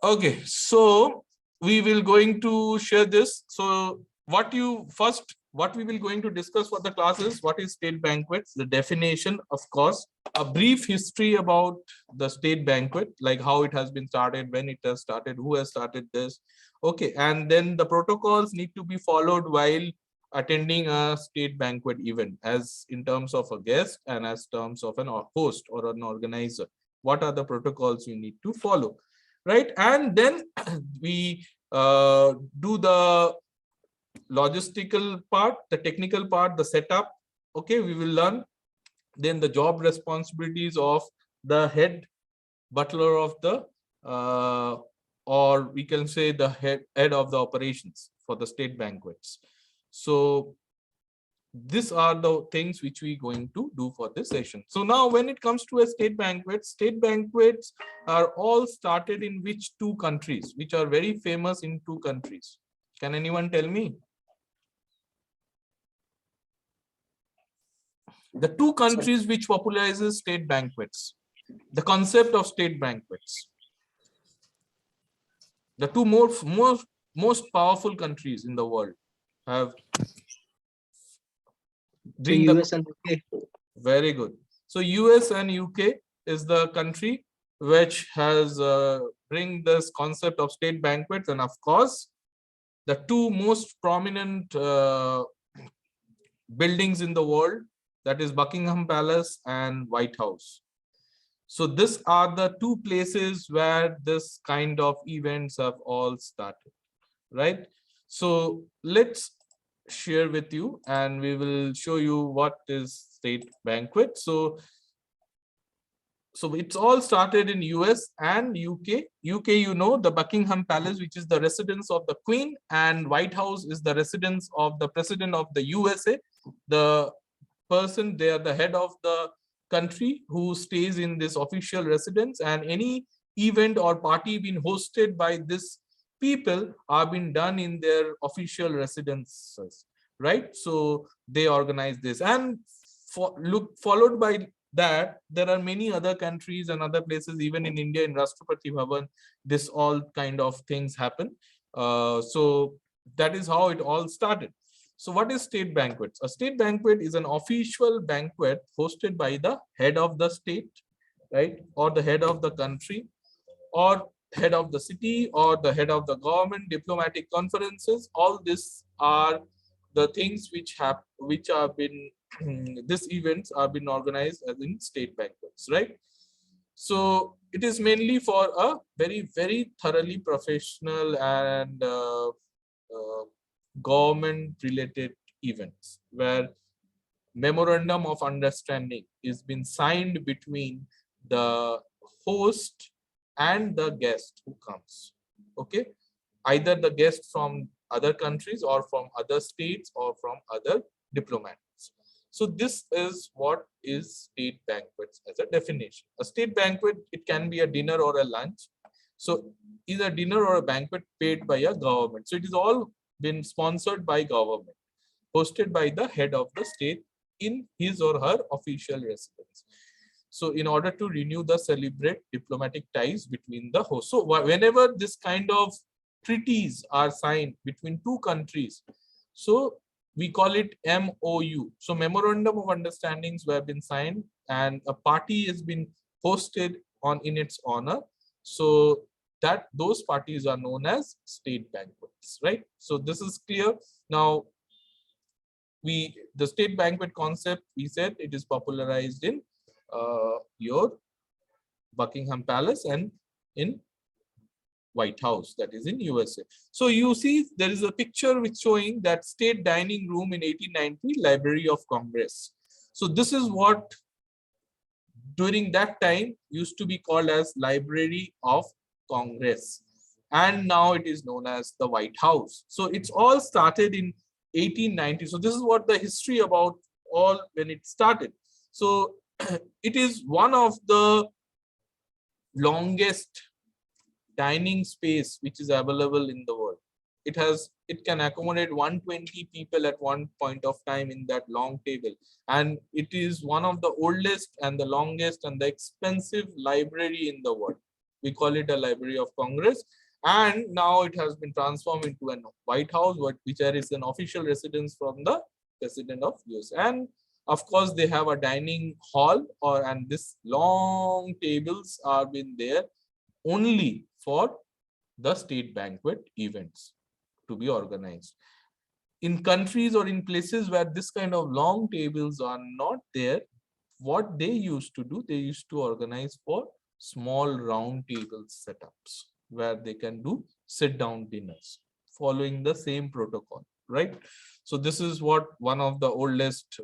Okay, so we will going to share this. So what we will going to discuss for the class is what is state banquets, the definition, of course, a brief history about the state banquet, like how it has been started, when it has started, who has started this. Okay, and then the protocols need to be followed while attending a state banquet event, as in terms of a guest and as terms of an host or an organizer. What are the protocols you need to follow? Right, and then we do the logistical part, the technical part, the setup. Okay, we will learn then the job responsibilities of the head butler of the or we can say the head of the operations for the state banquets. So these are the things which we going to do for this session. So now when it comes to a state banquets are all started in which two countries, which are very famous in two countries? Can anyone tell me? The two countries which popularizes state banquets, the concept of state banquets. The two most powerful countries in the world have So bring the US and UK. very good. So US and UK is the country which has bring this concept of state banquets, and of course the two most prominent buildings in the world, that is Buckingham Palace and White House. So these are the two places where this kind of events have all started, right? So let's share with you and we will show you what is state banquet. So it's all started in US and UK. UK, you know, the Buckingham Palace, which is the residence of the Queen, and White House is the residence of the President of the USA. The person, they are the head of the country who stays in this official residence, and any event or party being hosted by this people are being done in their official residences, right? So they organize this, and followed by that there are many other countries and other places, even in India in Rashtrapati Bhavan, this all kind of things happen. So that is how it all started. So what is state banquets? A state banquet is an official banquet hosted by the head of the state, right, or the head of the country, or head of the city, or the head of the government, diplomatic conferences. All these are the things which have been these events have been organized as in state banquets, right? So it is mainly for a very thoroughly professional and government related events where memorandum of understanding is been signed between the host and the guest who comes. Okay, either the guest from other countries or from other states or from other diplomats. So this is what is state banquets as a definition. A state banquet, it can be a dinner or a lunch. So either dinner or a banquet paid by a government. So it is all been sponsored by government, hosted by the head of the state in his or her official residence. So in order to renew the celebrate diplomatic ties between the hosts. So whenever this kind of treaties are signed between two countries, so we call it MOU. So memorandum of understandings were been signed and a party has been hosted on in its honor. So that those parties are known as state banquets, right? So this is clear. Now the state banquet concept, we said it is popularized in your Buckingham Palace and in White House, that is in USA. So you see there is a picture which showing that state dining room in 1890 Library of Congress. So this is what during that time used to be called as Library of Congress, and now it is known as the White House. So it's all started in 1890. So this is what the history about all when it started. So it is one of the longest dining space which is available in the world. It can accommodate 120 people at one point of time in that long table, and it is one of the oldest and the longest and the expensive library in the world. We call it a Library of Congress. And now it has been transformed into a White House, which is an official residence from the President of US. And of course, they have a dining hall, and this long tables are been there only for the state banquet events to be organized. In countries or in places where this kind of long tables are not there, what they used to do, they used to organize for small round table setups where they can do sit down dinners following the same protocol, right? So this is what one of the oldest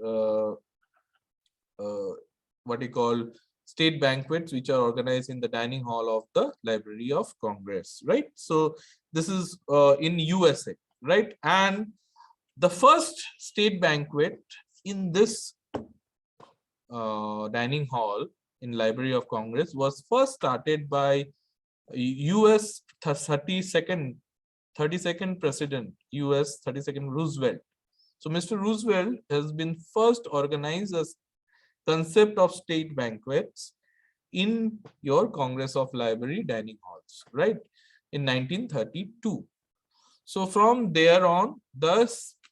what you call state banquets, which are organized in the dining hall of the Library of Congress, right? So this is in USA, right? And the first state banquet in this dining hall in Library of Congress was first started by US 32nd President, US 32nd Roosevelt. So Mr. Roosevelt has been first organized as concept of state banquets in your Congress of Library dining halls, right, in 1932. So from there on,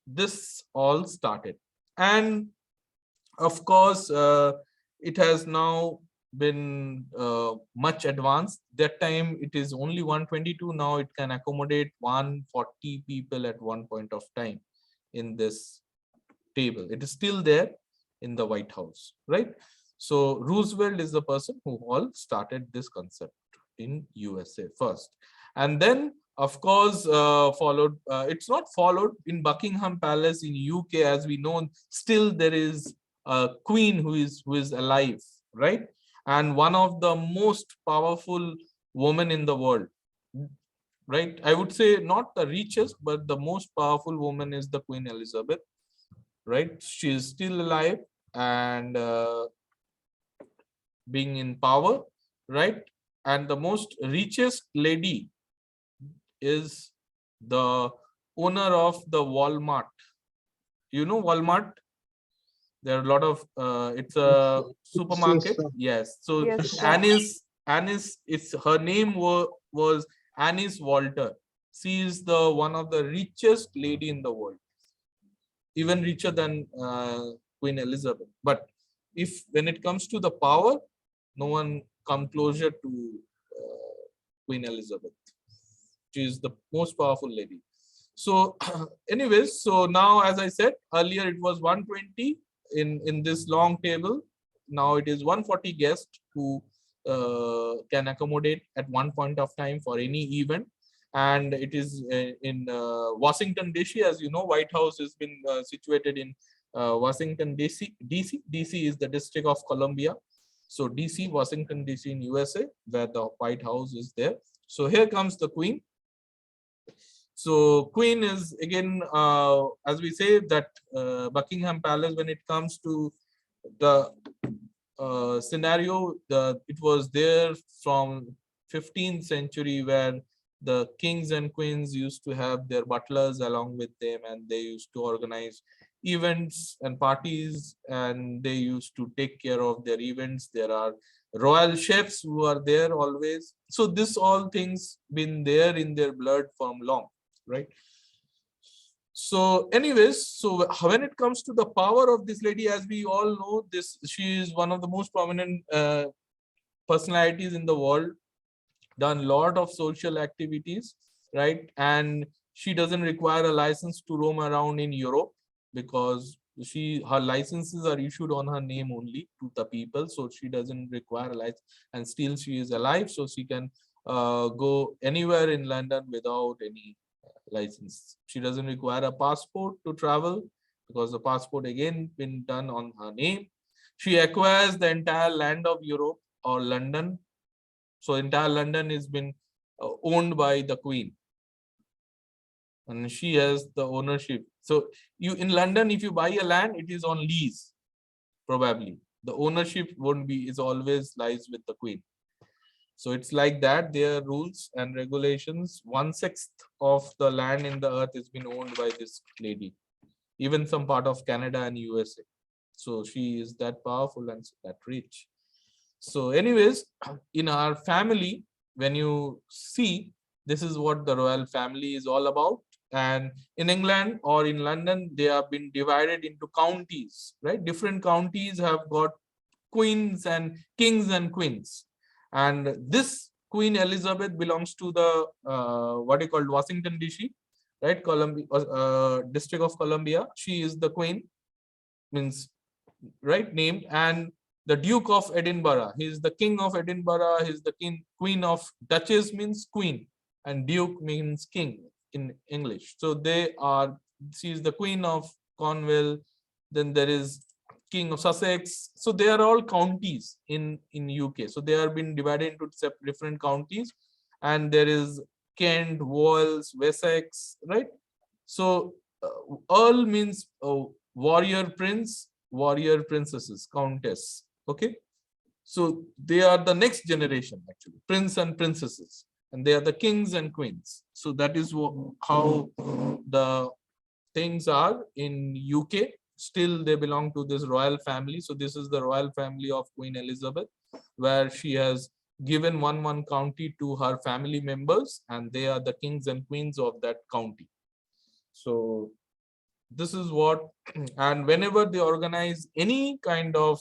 this all started. And of course, it has now been much advanced. That time it is only 122. Now it can accommodate 140 people at one point of time in this table. It is still there in the White House, right? So Roosevelt is the person who all started this concept in USA first. And then, of course, followed, it's not followed in Buckingham Palace in UK, as we know, still there is a queen who is alive, right? And one of the most powerful women in the world, right? I would say not the richest, but the most powerful woman is the Queen Elizabeth, right? She is still alive and being in power, right? And the most richest lady is the owner of the Walmart. You know Walmart? There are a lot of it's a supermarket. Yes. So Yes, sir. Annis, it's her name was Annis Walter. She is the one of the richest lady in the world, even richer than Queen Elizabeth. But if when it comes to the power, no one come closer to Queen Elizabeth. She is the most powerful lady. So anyways, so now, as I said earlier, it was 120 in this long table. Now it is 140 guests who can accommodate at one point of time for any event. And it is in Washington DC. As you know, White House has been situated in Washington DC. DC is the District of Columbia. So DC, Washington DC in USA, where the White House is there. So here comes the Queen. So Queen is again, as we say, that Buckingham Palace, when it comes to the scenario, it was there from 15th century, where the kings and queens used to have their butlers along with them, and they used to organize events and parties, and they used to take care of their events. There are royal chefs who are there always. So this all things been there in their blood from long, right? So anyways, so when it comes to the power of this lady, as we all know, she is one of the most prominent personalities in the world, done a lot of social activities, right? And she doesn't require a license to roam around in Europe, because her licenses are issued on her name only to the people, so she doesn't require a license, and still she is alive, so she can go anywhere in London without any license. She doesn't require a passport to travel, because the passport again been done on her name. She acquires the entire land of Europe or London. So entire London has been owned by the Queen, and she has the ownership. So you in London, if you buy a land, it is on lease. Probably the ownership won't be, is always lies with the Queen. So it's like that. Their rules and regulations. 1/6 of the land in the earth has been owned by this lady. Even some part of Canada and USA. So she is that powerful and that rich. So anyways, in our family, when you see, this is what the royal family is all about. And in England or in London, they have been divided into counties, right? Different counties have got queens and kings and queens. And this Queen Elizabeth belongs to the what you call Washington DC, right? Columbia, District of Columbia. She is the queen, means right named, and the Duke of Edinburgh. He is the King of Edinburgh. He is the king. Queen of Duchess means queen, and Duke means king in English. So they are. She is the Queen of Cornwall. Then there is King of Sussex. So they are all counties in UK. So they are been divided into different counties, and there is Kent, Wales, Wessex, right? So Earl means warrior prince, warrior princesses, countess. Okay, so they are the next generation actually, prince and princesses, and they are the kings and queens. So that is how the things are in UK. Still, they belong to this royal family. So this is the royal family of Queen Elizabeth, where she has given one county to her family members, and they are the kings and queens of that county. So this is what, and whenever they organize any kind of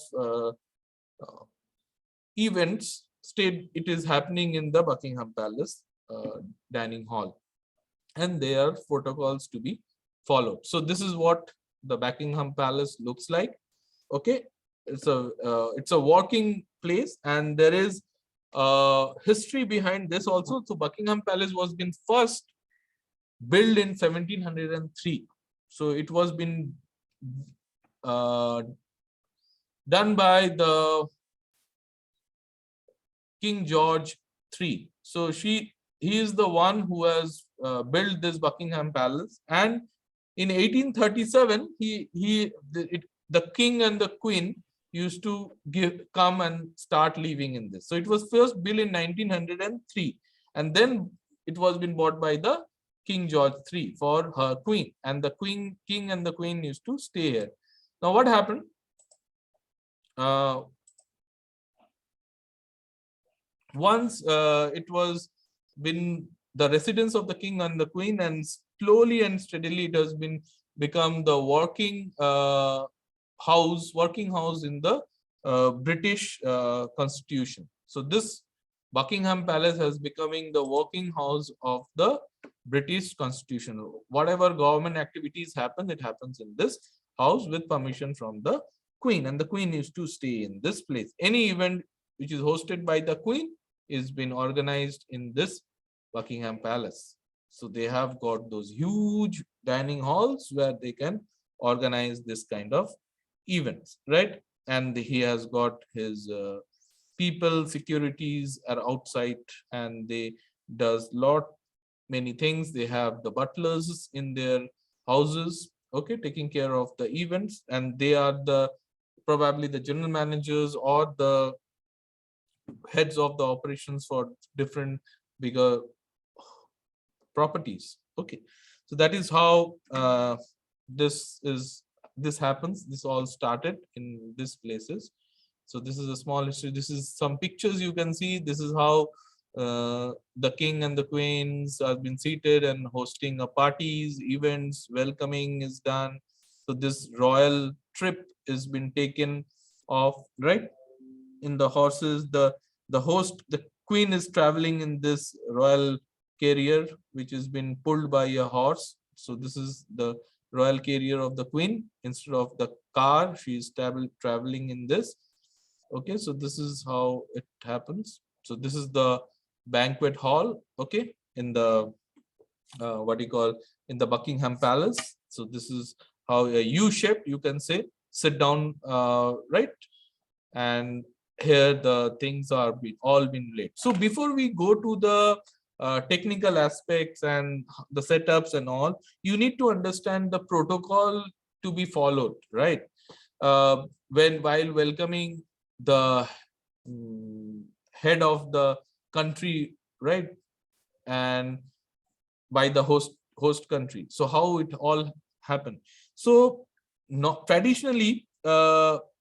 events, state it is happening in the Buckingham Palace dining hall, and there are protocols to be followed. So this is what the Buckingham Palace looks like. Okay, it's a working place, and there is history behind this also. So Buckingham Palace was been first built in 1703. So it was been done by the King George III. So he is the one who has built this Buckingham Palace, and in 1837 the king and the queen used to come and start living in this. So it was first built in 1903, and then it was been bought by the King George III for her queen, and the king and the queen used to stay here. Now what happened? Once it was been the residence of the king and the queen, and slowly and steadily it has been become the working house in the British Constitution. So this Buckingham Palace has becoming the working house of the British Constitution. Whatever government activities happen, it happens in this house with permission from the queen, and the queen used to stay in this place. Any event which is hosted by the queen is been organized in this Buckingham Palace. So they have got those huge dining halls where they can organize this kind of events, right? And he has got his people, securities are outside, and they does many things. They have the butlers in their houses, okay, taking care of the events, and they are the probably the general managers or the heads of the operations for different bigger properties. Okay, so that is how this happens. This all started in these places. So this is a small history. This is some pictures you can see. This is how the king and the queens have been seated and hosting a parties, events, welcoming is done. So this royal trip is been taken off, right? In the horses, the queen is traveling in this royal carrier, which has been pulled by a horse. So this is the royal carrier of the queen. Instead of the car, she is traveling in this. Okay, so this is how it happens. So this is the banquet hall, okay, in the what do you call, in the Buckingham Palace. So this is how a U shape, you can say, sit down, right? And here the things are all been laid. So before we go to the technical aspects and the setups and all, you need to understand the protocol to be followed, right? While welcoming the head of the country, right, and by the host country. So how it all happened? So traditionally,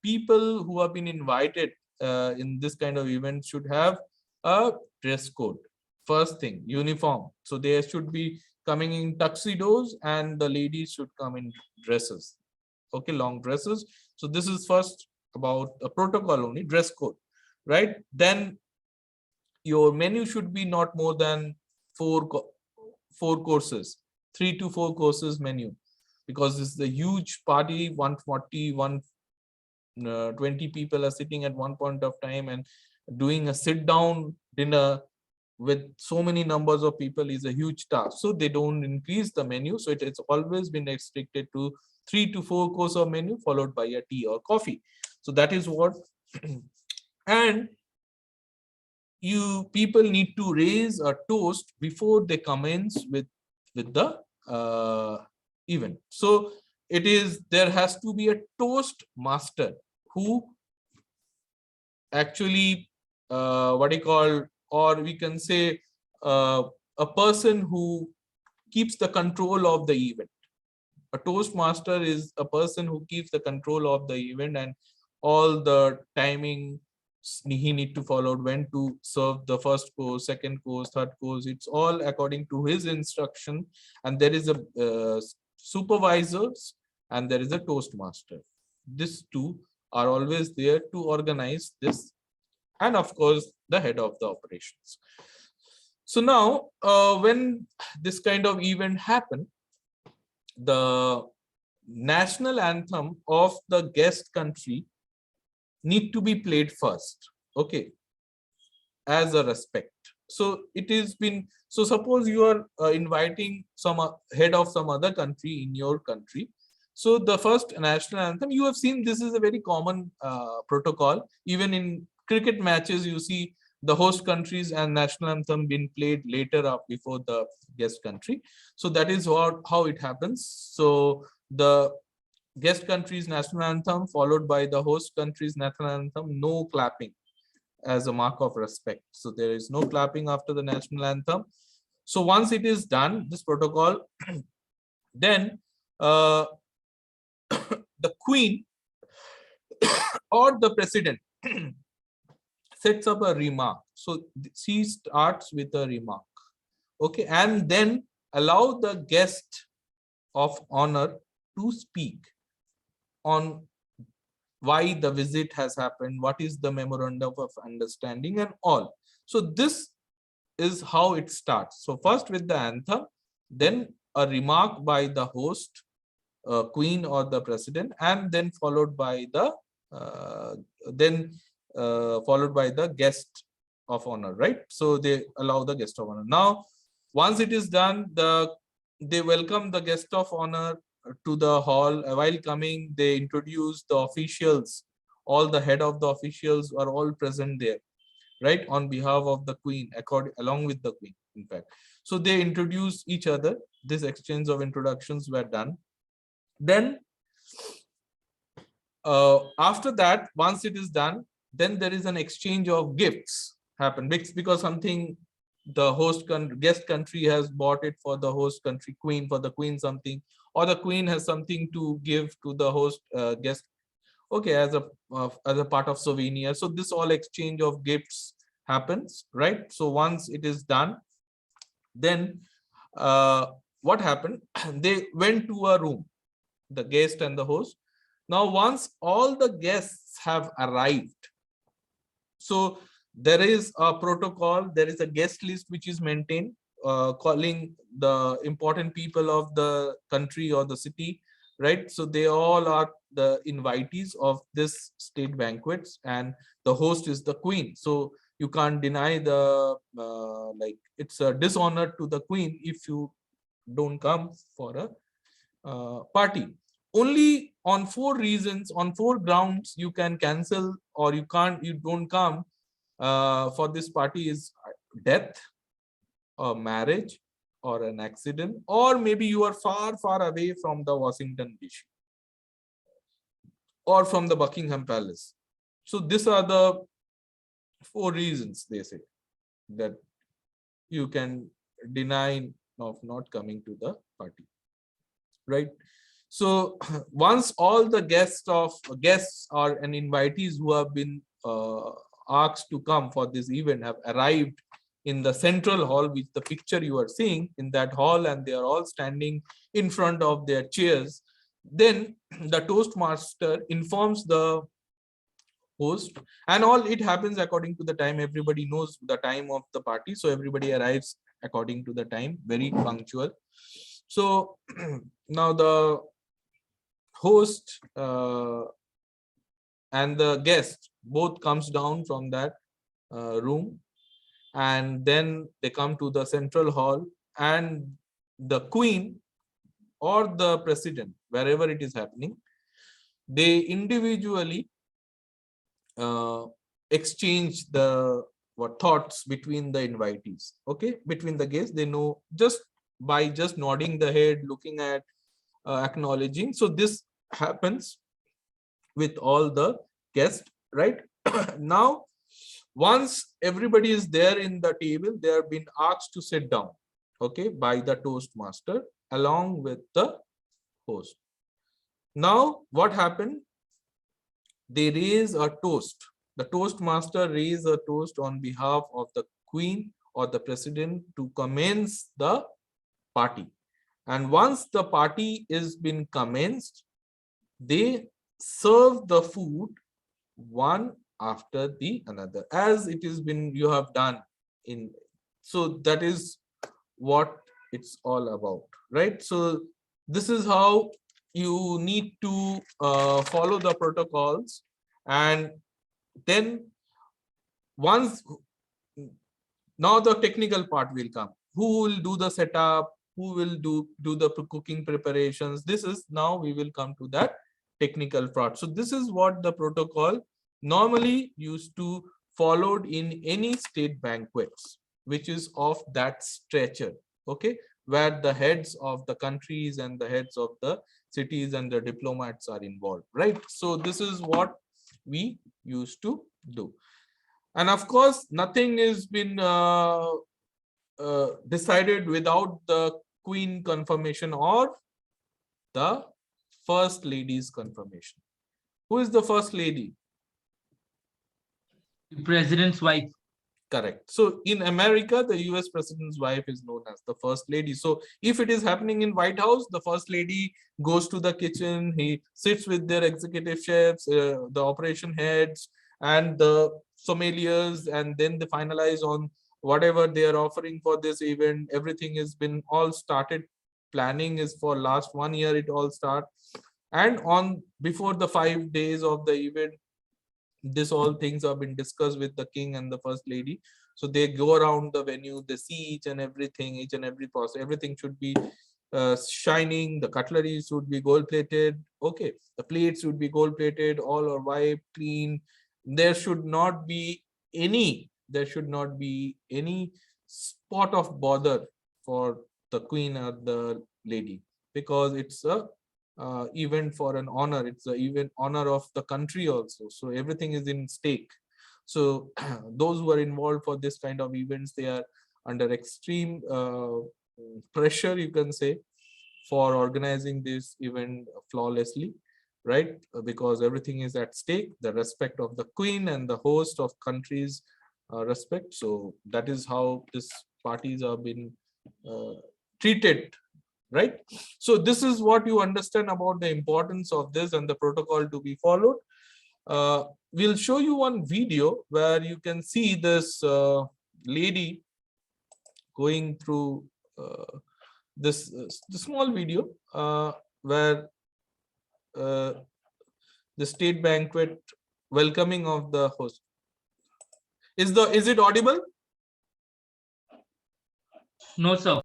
people who have been invited in this kind of event should have A dress code. First thing, uniform. So they should be coming in tuxedos and the ladies should come in dresses. Okay, long dresses. So this is first about a protocol only, dress code, right? Then your menu should be not more than four courses, 3 to 4 courses menu, because this is a huge party, 140, 120 people are sitting at one point of time, and doing a sit down dinner with so many numbers of people is a huge task. So they don't increase the menu. So it has always been restricted to 3 to 4 course of menu followed by a tea or coffee. So that is what and you people need to raise a toast before they commence with the event. So it is, there has to be a toast master who actually what you call, or we can say a person who keeps the control of the event. A toastmaster is a person who keeps the control of the event and all the timing he need to follow, when to serve the first course, second course, third course. It's all according to his instruction. And there is a supervisors and there is a toastmaster. These two are always there to organize this, and of course the head of the operations. So now when this kind of event happen, the national anthem of the guest country need to be played first, okay, as a respect. So it is been, so suppose you are inviting some head of some other country in your country. So the first national anthem, you have seen, this is a very common protocol. Even in cricket matches, you see the host countries and national anthem being played later up before the guest country. So that is how it happens. So the guest country's national anthem followed by the host country's national anthem, no clapping as a mark of respect. So there is no clapping after the national anthem. So once it is done, this protocol, then the queen or the president sets up a remark. So she starts with a remark, okay, and then allow the guest of honor to speak on why the visit has happened, what is the memorandum of understanding and all. So this is how it starts. So first with the anthem, then a remark by the host, queen or the president, and then followed by the guest of honor, right? So they allow the guest of honor. Now once it is done, they welcome the guest of honor to the hall. While coming, they introduce the officials. All the head of the officials are all present there, right, on behalf of the queen, along with the queen, in fact. So they introduce each other. This exchange of introductions were done. Then after that, once it is done, then there is an exchange of gifts happen, because something the guest country has bought it for the host country queen, for the queen something, or the queen has something to give to the host guest, okay, as a part of souvenir. So this all exchange of gifts happens, right? So once it is done, then what happened? They went to a room, the guest and the host. Now once all the guests have arrived, so there is a protocol, there is a guest list which is maintained, calling the important people of the country or the city, right? So they all are the invitees of this state banquets, and the host is the queen. So you can't deny the like, it's a dishonor to the queen if you don't come for a party. Only on 4 reasons, on 4 grounds you can cancel, or you don't come for this party, is death, or marriage, or an accident, or maybe you are far away from the Washington DC or from the Buckingham Palace. So these are the 4 reasons, they say, that you can deny of not coming to the party, right? So once all the guests or an invitees who have been asked to come for this event have arrived in the central hall, which the picture you are seeing in that hall, and they are all standing in front of their chairs. Then the Toastmaster informs the host, and all it happens according to the time. Everybody knows the time of the party, so everybody arrives according to the time, very punctual. So now the host and the guest both comes down from that room, and then they come to the central hall, and the queen or the president, wherever it is happening, they individually exchange the thoughts between the invitees, okay, between the guests. They know just by just nodding the head, looking at, acknowledging. So this happens with all the guests, right? Now, once everybody is there in the table, they have been asked to sit down, okay, by the Toastmaster along with the host. Now, what happened? They raise a toast. The Toastmaster raise a toast on behalf of the queen or the president to commence the party. And once the party is been commenced, they serve the food one after the another, as it has been you have done in. So that is what it's all about, right? So this is how you need to follow the protocols. And then once, now the technical part will come. Who will do the setup? Who will do the cooking preparations? This is now we will come to that technical part. So this is what the protocol normally used to followed in any state banquets, which is of that stature, okay, where the heads of the countries and the heads of the cities and the diplomats are involved, right? So this is what we used to do. And of course, nothing has been decided without the queen confirmation or the first lady's confirmation. Who is the first lady? The president's wife. Correct. So in America, the US president's wife is known as the first lady. So if it is happening in White House, the first lady goes to the kitchen, he sits with their executive chefs, the operation heads, and the sommeliers, and then they finalize on whatever they are offering for this event. Everything has been all started. Planning is for last 1 year, it all starts. And on before the 5 days of the event, this all things have been discussed with the king and the first lady. So they go around the venue, they see each and everything, each and every process. Everything should be shining. The cutlery should be gold plated, okay, the plates should be gold plated, all are wiped clean. There should not be any spot of bother for the queen or the lady, because it's a event for an honor. It's the event honor of the country also, so everything is in stake. So those who are involved for this kind of events, they are under extreme pressure, you can say, for organizing this event flawlessly, right? Because everything is at stake, the respect of the queen and the host of countries respect. So that is how these parties have been treated, right? So this is what you understand about the importance of this and the protocol to be followed. We'll show you one video where you can see this lady going through this the small video where the state banquet welcoming of the host. Is it audible? No, sir.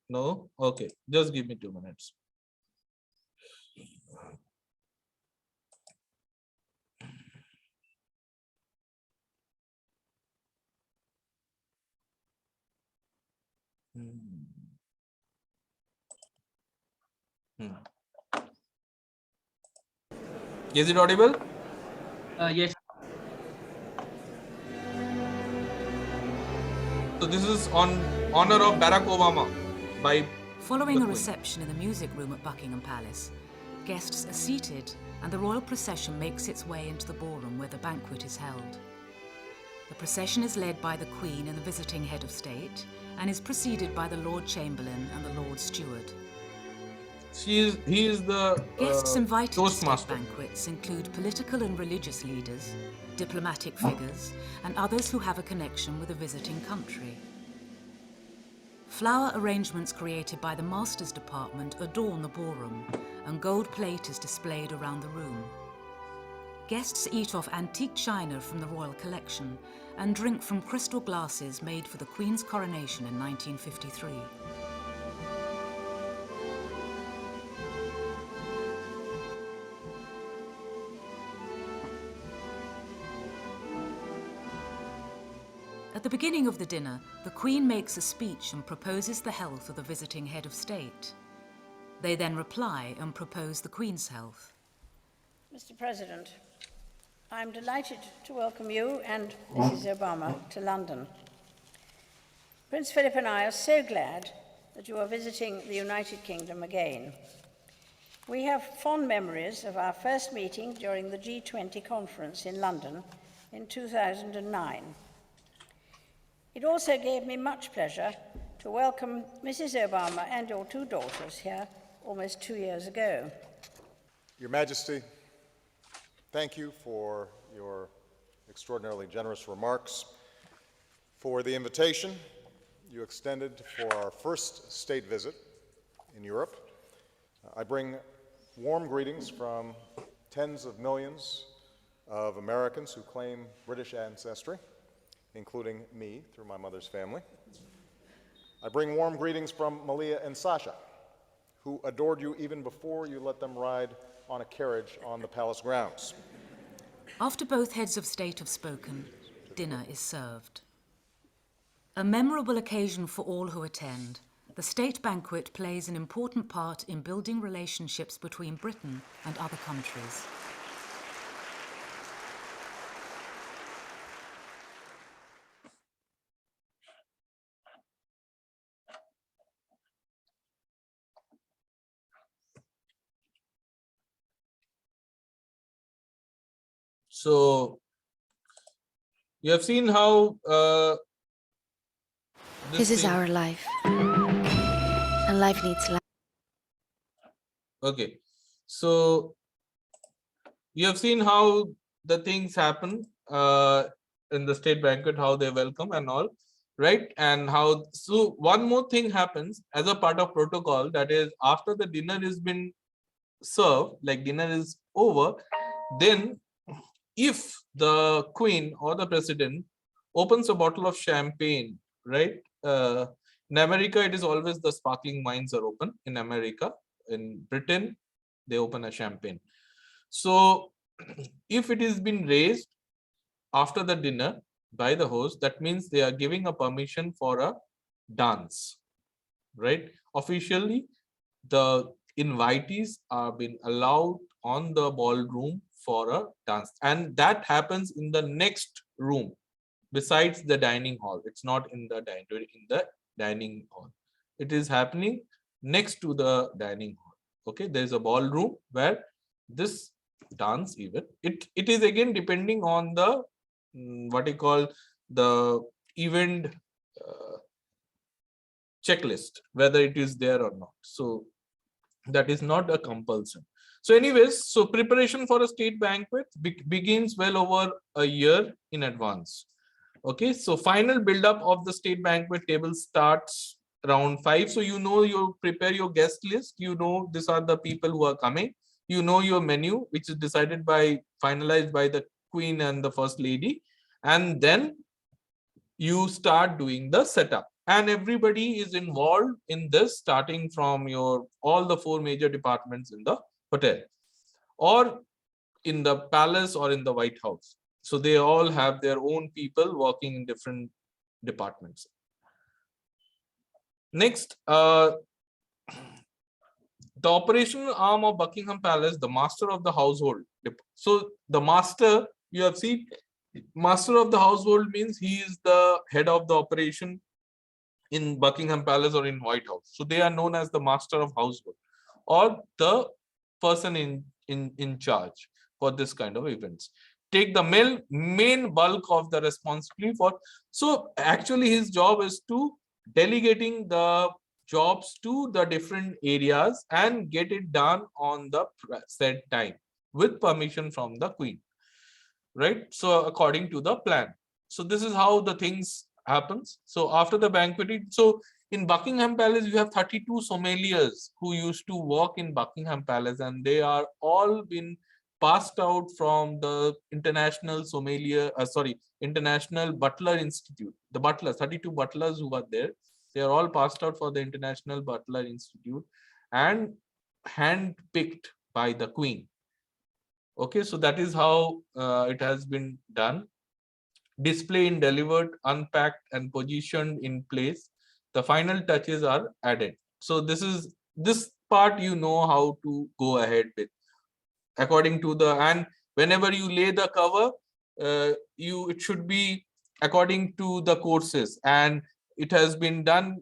No? Okay, just give me 2 minutes. Is it audible? Yes. So this is on honor of Barack Obama by Following a reception in the music room at Buckingham Palace, guests are seated and the royal procession makes its way into the ballroom where the banquet is held. The procession is led by the Queen and the visiting head of state and is preceded by the Lord Chamberlain and the Lord Steward. He is the Guests invited to state Toastmaster. banquets include political and religious leaders, diplomatic figures, and others who have a connection with a visiting country. Flower arrangements created by the Masters Department adorn the ballroom, and gold plate is displayed around the room. Guests eat off antique china from the royal collection and drink from crystal glasses made for the Queen's coronation in 1953. At the beginning of the dinner, the Queen makes a speech and proposes the health of the visiting head of state. They then reply and propose the Queen's health. Mr. President, I'm delighted to welcome you and Mrs. Obama to London. Prince Philip and I are so glad that you are visiting the United Kingdom again. We have fond memories of our first meeting during the G20 conference in London in 2009. It also gave me much pleasure to welcome Mrs. Obama and your two daughters here almost 2 years ago. Your Majesty, thank you for your extraordinarily generous remarks, for the invitation you extended for our first state visit in Europe. I bring warm greetings from tens of millions of Americans who claim British ancestry, including me through my mother's family. I bring warm greetings from Malia and Sasha, who adored you even before you let them ride on a carriage on the palace grounds. After both heads of state have spoken, dinner is served. A memorable occasion for all who attend, the state banquet plays an important part in building relationships between Britain and other countries. So you have seen how This is thing- our life. And life needs life. Okay, so you have seen how the things happen in the state banquet, how they welcome and all, right? And how, so one more thing happens as a part of protocol, that is after the dinner has been served, like dinner is over, then if the Queen or the President opens a bottle of champagne, right? In America, it is always the sparkling wines are open in America. In Britain, they open a champagne. So if it has been raised after the dinner by the host, that means they are giving a permission for a dance, right? Officially, the invitees are being allowed on the ballroom for a dance, and that happens in the next room besides the dining hall. It's not in the dining hall. It is happening next to the dining hall. Okay, there is a ballroom where this dance event, it is again depending on the what you call the event checklist, whether it is there or not. So that is not a compulsion. So anyways, so preparation for a state banquet begins well over a year in advance. Okay, so final build-up of the state banquet table starts around 5. So you prepare your guest list. You know these are the people who are coming. You know your menu, which is decided by, finalized by the Queen and the First Lady, and then you start doing the setup. And everybody is involved in this, starting from all the 4 major departments in the hotel, or in the palace, or in the White House. So they all have their own people working in different departments. Next, the operational arm of Buckingham Palace, the master of the household. So the master, you have seen, master of the household means he is the head of the operation in Buckingham Palace or in White House. So they are known as the master of household, or the person in charge for this kind of events. take the main bulk of the responsibility for. So actually his job is to delegating the jobs to the different areas and get it done on the said time with permission from the Queen, right? So according to the plan. So this is how the things happens. So after the banqueting, so in Buckingham Palace, you have 32 sommeliers who used to work in Buckingham Palace, and they are all been passed out from the International International Butler Institute. The butlers, 32 butlers who are there, they are all passed out for the International Butler Institute and hand-picked by the Queen. Okay, so that is how it has been done. Display in delivered, unpacked, and positioned in place. The final touches are added. So this part you know how to go ahead with. According to the, and whenever you lay the cover, it should be according to the courses, and it has been done.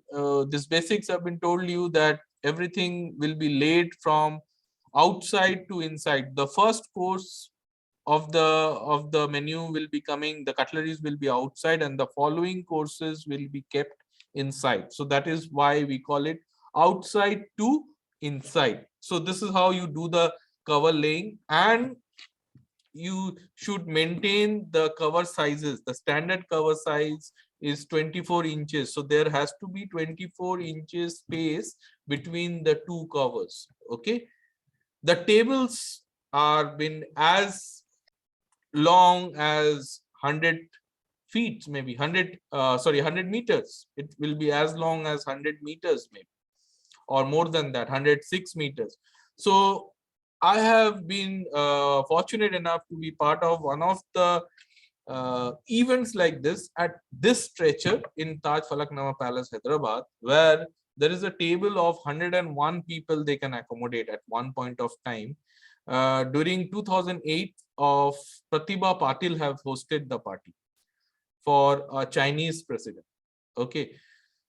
These basics have been told you that everything will be laid from outside to inside. The first course of the menu will be coming, the cutleries will be outside, and the following courses will be kept inside. So that is why we call it outside to inside. So this is how you do the cover laying, and you should maintain the cover sizes. The standard cover size is 24 inches. So there has to be 24 inches space between the two covers. Okay. The tables are been as long as 100 feet, maybe 100 meters. It will be as long as 100 meters, maybe, or more than that, 106 meters. So I have been fortunate enough to be part of one of the events like this at this stretcher in Taj Falaknuma Palace, Hyderabad, where there is a table of 101 people they can accommodate at one point of time. During 2008, of Pratibha Patil have hosted the party for a Chinese president. Okay,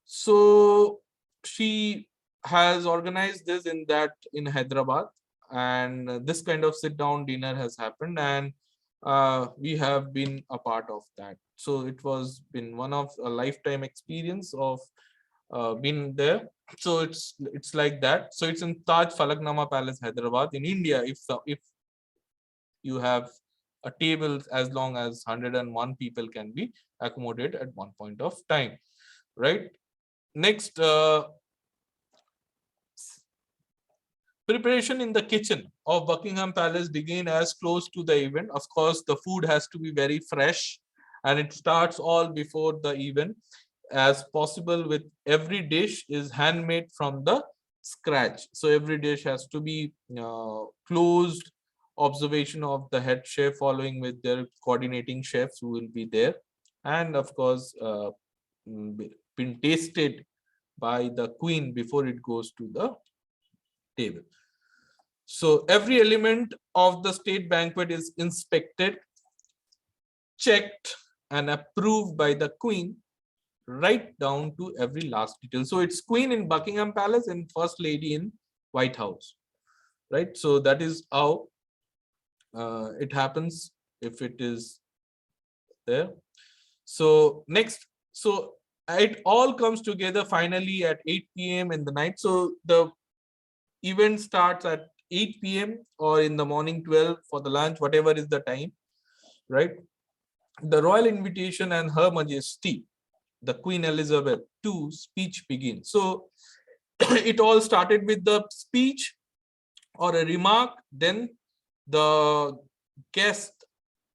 so she has organized this in Hyderabad, and this kind of sit-down dinner has happened, and we have been a part of that. So it was been one of a lifetime experience of being there. So it's like that. So it's in Taj Falaknuma Palace, Hyderabad, in India. If you have a table as long as 101 people can be accommodated at one point of time, right? Next, preparation in the kitchen of Buckingham Palace begin as close to the event. Of course, the food has to be very fresh, and it starts all before the event as possible. With every dish is handmade from the scratch. So every dish has to be closed observation of the head chef, following with their coordinating chefs who will be there, and of course been tasted by the Queen before it goes to the table. So every element of the state banquet is inspected, checked, and approved by the Queen, right down to every last detail. So it's Queen in Buckingham Palace and First Lady in White House, right? So that is how it happens if it is there. So next, so it all comes together finally at 8 p.m. in the night. So the event starts at 8 p.m. or in the morning 12 for the lunch, whatever is the time, right? The royal invitation and Her Majesty, the Queen Elizabeth II speech begins. So it all started with the speech or a remark. Then the guest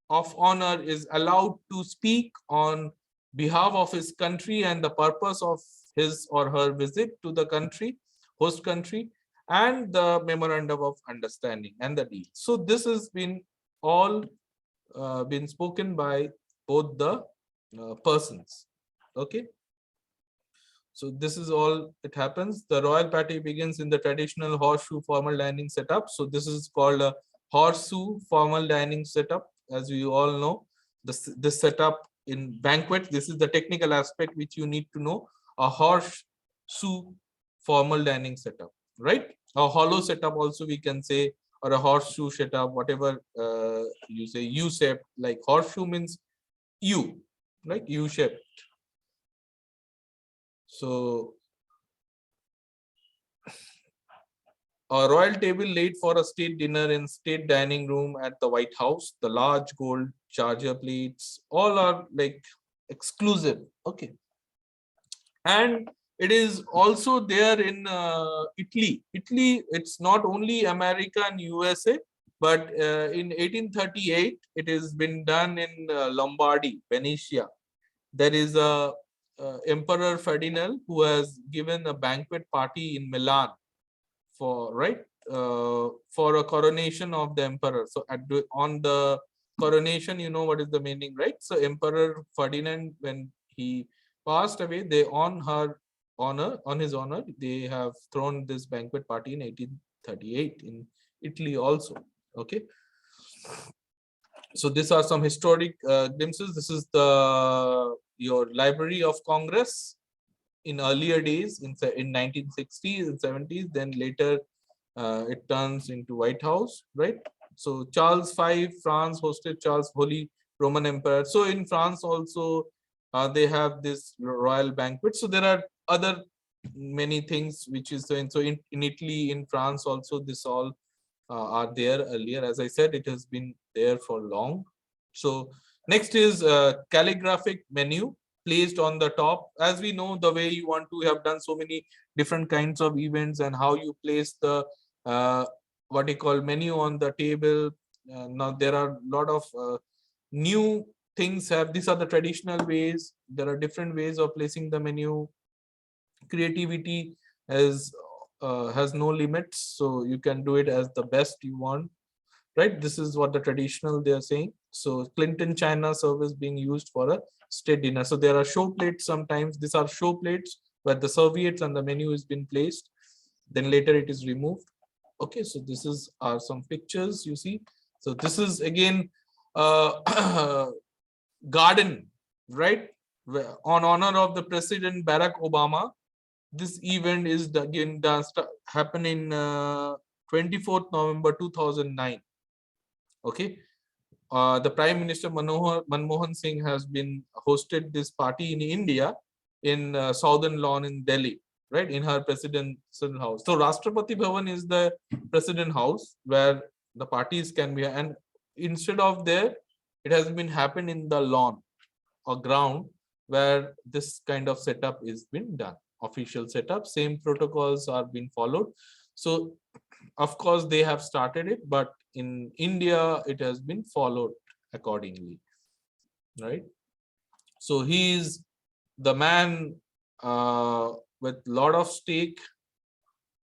of honor is allowed to speak on behalf of his country and the purpose of his or her visit to the country, host country, and the memorandum of understanding and the deal. So this has been all been spoken by both the persons. Okay. So this is all it happens. The royal party begins in the traditional horseshoe formal dining setup. So this is called a horseshoe formal dining setup. As you all know, this setup in banquet, this is the technical aspect which you need to know. A horseshoe formal dining setup, right? A hollow setup also we can say, or a horseshoe setup, whatever you say, U-shaped, like horseshoe means U, like U-shaped. So a royal table laid for a state dinner in state dining room at the White House. The large gold charger plates, all are like exclusive. Okay. And it is also there in Italy. Italy, it's not only America and USA, but in 1838, it has been done in Lombardy, Venetia. There is a Emperor Ferdinand who has given a banquet party in Milan for for a coronation of the emperor. So on the coronation, you know what is the meaning, right? So Emperor Ferdinand, when he passed away, they on his honor, they have thrown this banquet party in 1838 in Italy also. Okay. So these are some historic glimpses. This is your Library of Congress in earlier days in 1960s and 70s. Then later it turns into White House, right? So Charles V, France hosted Charles Holy Roman Emperor. So in France also they have this royal banquet. So there are other many things which is in Italy, in France also, this all are there earlier. As I said, it has been there for long. So next is calligraphic menu placed on the top. As we know, the way you want to have done so many different kinds of events and how you place the what you call menu on the table. Now there are a lot of new things these are the traditional ways. There are different ways of placing the menu. Creativity has no limits, so you can do it as the best you want, right? This is what the traditional they are saying. So Clinton China service being used for a state dinner. So there are show plates sometimes. These are show plates where the serviettes and the menu has been placed. Then later it is removed. Okay, so this are some pictures you see. So this is again garden, right? On honor of the President Barack Obama. This event is again happen in 24th November 2009. Okay. The Prime Minister Manmohan Singh has been hosted this party in India in Southern Lawn in Delhi, right, in her presidential house. So Rashtrapati Bhavan is the president house where the parties can be, and instead of there, it has been happened in the lawn or ground where this kind of setup is been done. Official setup, same protocols are being followed. So of course they have started it, but in India it has been followed accordingly, right? So he is the man with lot of stake,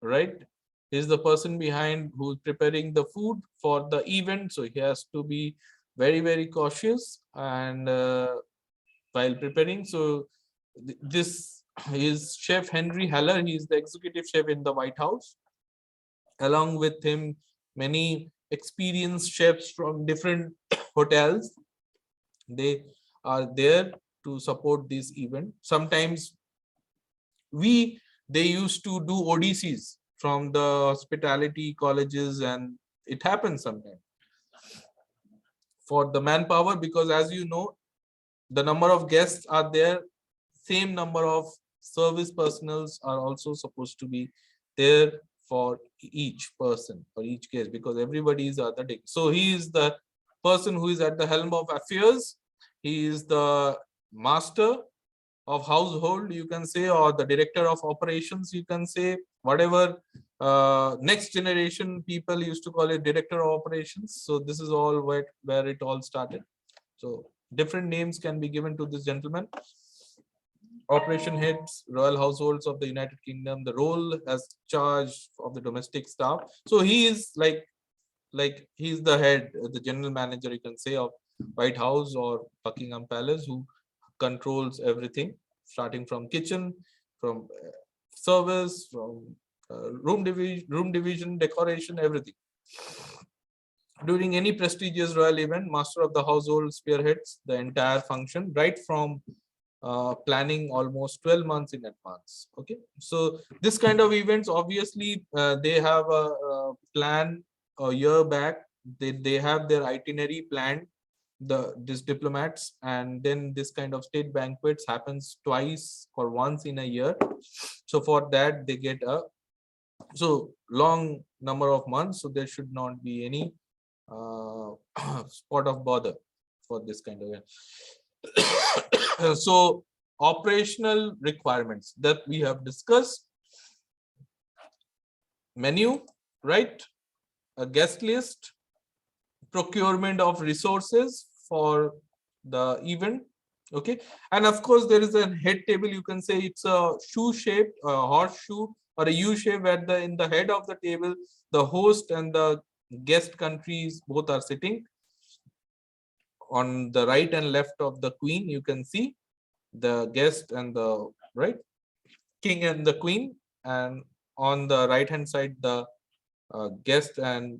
right? He's the person behind who's preparing the food for the event, so he has to be very, very cautious and while preparing. So this is Chef Henry Haller. He is the executive chef in the White House. Along with him, many experienced chefs from different hotels. They are there to support this event. Sometimes they used to do ODCs from the hospitality colleges, and it happens sometimes for the manpower, because as you know, the number of guests are there, same number of service personals are also supposed to be there for each person, for each guest, because everybody is at the day. So he is the person who is at the helm of affairs. He is the master of household, you can say, or the director of operations, you can say, whatever next generation people used to call it, director of operations. So this is all where it all started. So different names can be given to this gentleman. Operation heads, royal households of the United Kingdom, the role as charge of the domestic staff. So he is like he's the head, the general manager, you can say, of White House or Buckingham Palace, who controls everything, starting from kitchen, from service, from room division, decoration, everything. During any prestigious royal event, master of the household spearheads the entire function, right from planning almost 12 months in advance. Okay, so this kind of events, obviously they have a plan a year back, they have their itinerary planned, these diplomats, and then this kind of state banquets happens twice or once in a year. So for that they get a long number of months, so there should not be any spot of bother for this kind of event. So operational requirements that we have discussed: menu, right, a guest list, procurement of resources for the event, okay, and of course there is a head table. You can say it's a shoe shaped, a horseshoe or a U shape, where in the head of the table the host and the guest countries both are sitting. On the right and left of the queen, you can see the guest and the king and the queen, and on the right hand side the guest and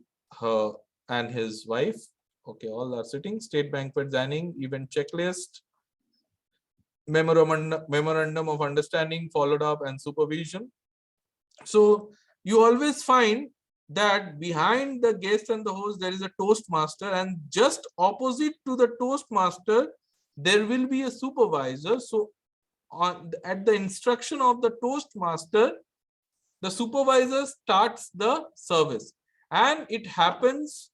his wife. Okay, all are sitting. State banquet dining, event checklist, memorandum of understanding followed up, and supervision. So you always find that behind the guest and the host there is a toastmaster, and just opposite to the toastmaster there will be a supervisor. So at the instruction of the toastmaster, the supervisor starts the service, and it happens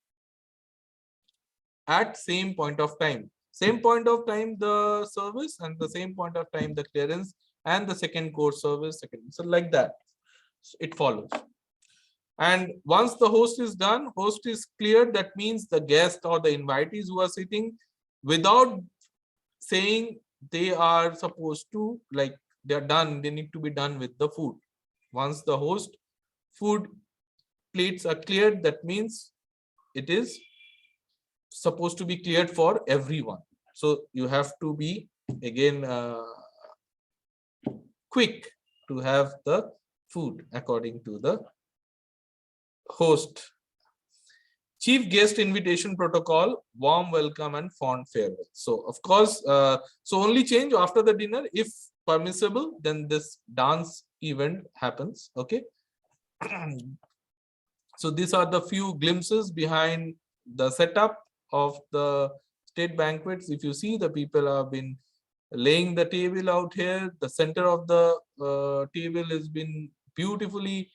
at same point of time. Same point of time the service, and the same point of time the clearance, and the second course service second. So like that it follows. And once the host is done, host is cleared, that means the guest or the invitees who are sitting, without saying they are supposed to, like, they are done, they need to be done with the food. Once the host food plates are cleared, that means it is supposed to be cleared for everyone. So you have to be again quick to have the food according to the host. Chief guest invitation protocol: warm welcome and fond farewell. So of course, so only change after the dinner, if permissible, then this dance event happens. Okay. So these are the few glimpses behind the setup of the state banquets. If you see, the people have been laying the table out here. The center of the table has been beautifully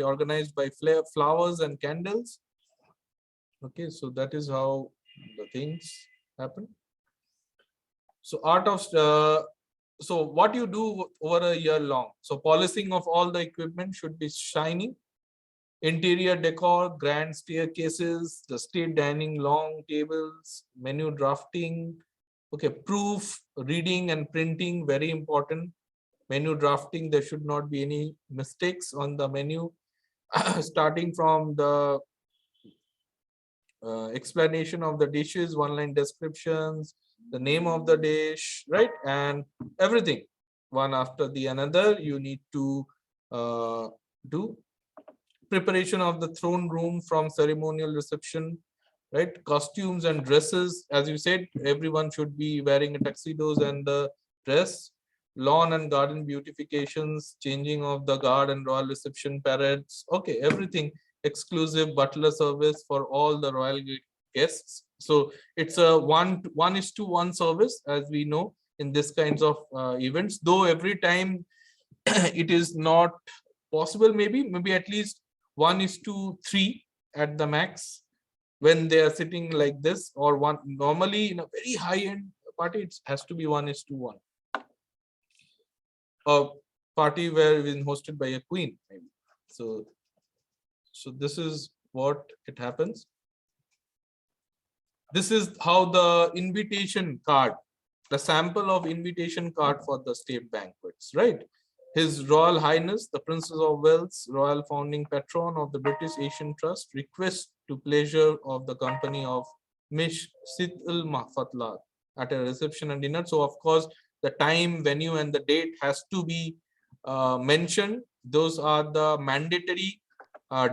organized by flowers and candles. Okay, so that is how the things happen. So art of so what you do over a year long: so polishing of all the equipment should be shiny, interior decor, grand staircases, the state dining, long tables, menu drafting, okay, proof reading and printing, very important. Menu drafting, there should not be any mistakes on the menu. Starting from the explanation of the dishes, one-line descriptions, the name of the dish, right, and everything one after the another. You need to do preparation of the throne room from ceremonial reception, right, costumes and dresses. As you said, everyone should be wearing a tuxedos and the dress. Lawn and garden beautifications, changing of the guard and royal reception parades, okay, everything. Exclusive butler service for all the royal guests. So it's a 1:1 service, as we know in this kinds of events, though every time it is not possible. Maybe at least 1:3 at the max when they are sitting like this, or one normally in a very high-end party it has to be 1:1. A party where been hosted by a queen, maybe. So this is what it happens. This is how the invitation card, the sample of invitation card for the state banquets, right? His Royal Highness, the Princess of Wales, Royal Founding Patron of the British Asian Trust, request to pleasure of the company of Miss Sid-ul Mahfatlar at a reception and dinner. So of course, the time, venue, and the date has to be mentioned. Those are the mandatory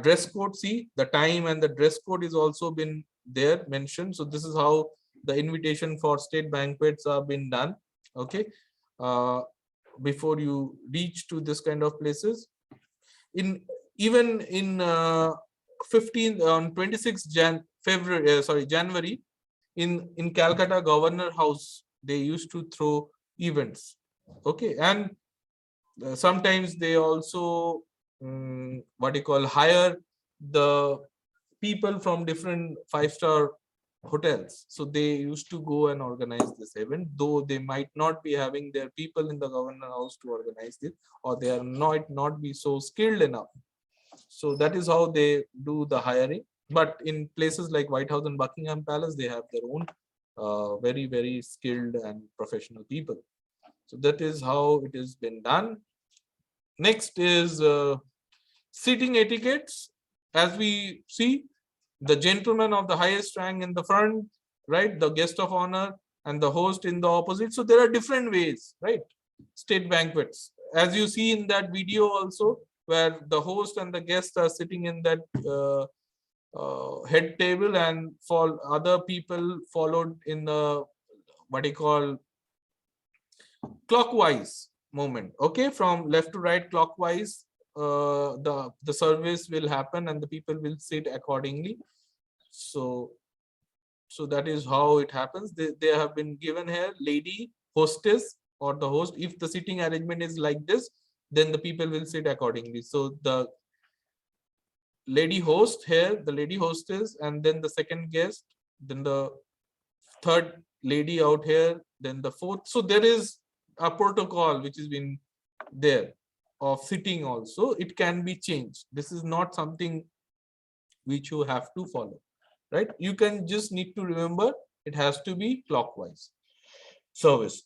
dress code. See, the time and the dress code is also been there mentioned. So this is how the invitation for state banquets are been done. Okay, before you reach to this kind of places. in even in 26th January in Calcutta Governor House, they used to throw events. Okay, and sometimes they also hire the people from different 5-star hotels. So they used to go and organize this event, though they might not be having their people in the governor house to organize it, or they are not be so skilled enough. So that is how they do the hiring. But in places like White House and Buckingham Palace, they have their own very, very skilled and professional people. So that is how it has been done. Next is seating etiquettes. As we see, the gentleman of the highest rank in the front, right? The guest of honor and the host in the opposite. So there are different ways, right? State banquets. As you see in that video also, where the host and the guests are sitting in that head table, and for other people followed in the clockwise movement. Okay, from left to right clockwise, the service will happen and the people will sit accordingly. So that is how it happens. They have been given here lady hostess or the host. If the sitting arrangement is like this, then the people will sit accordingly. So the lady host here, the lady hostess, and then the second guest, then the third lady out here, then the fourth. So there is a protocol which has been there of sitting also. It can be changed. This is not something which you have to follow, right? You can just need to remember it has to be clockwise service.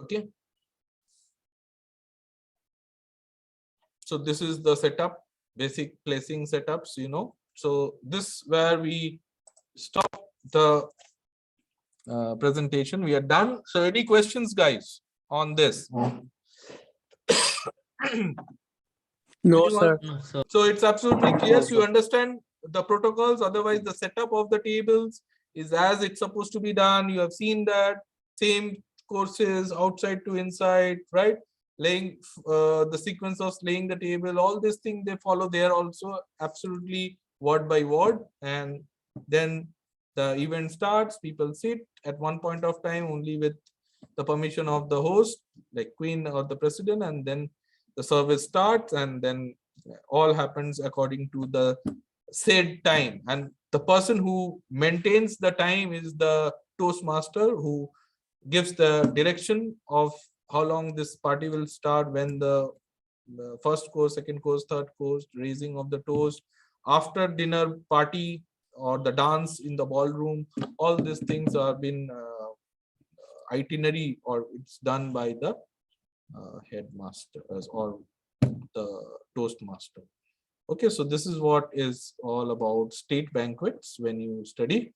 Okay. So this is the setup, basic placing setups, So this where we stop the presentation. We are done. So any questions, guys, on this? No, Anyone? sir. No, sir. So it's absolutely clear. So you understand the protocols. Otherwise, the setup of the tables is as it's supposed to be done. You have seen that same courses outside to inside, right? Laying the sequence of laying the table, all these things they follow there also absolutely word by word. And then the event starts. People sit at one point of time only with the permission of the host, like Queen or the President, and then the service starts, and then all happens according to the said time. And the person who maintains the time is the Toastmaster, who gives the direction of how long this party will start, when the first course, second course, third course, raising of the toast, after dinner party or the dance in the ballroom. All these things are been itinerary, or it's done by the headmaster or the Toastmaster. Okay, so this is what is all about state banquets when you study.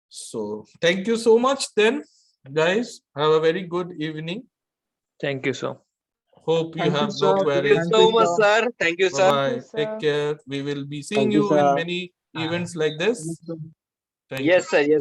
So thank you so much then, guys. Have a very good evening. Thank you, sir. Hope you Thank you, have sir. no Thank queries. you so much, sir. Thank you, Bye-bye. Take care. We will be seeing Thank you, you in sir. many events like this. Thank you. Yes, sir. Yes.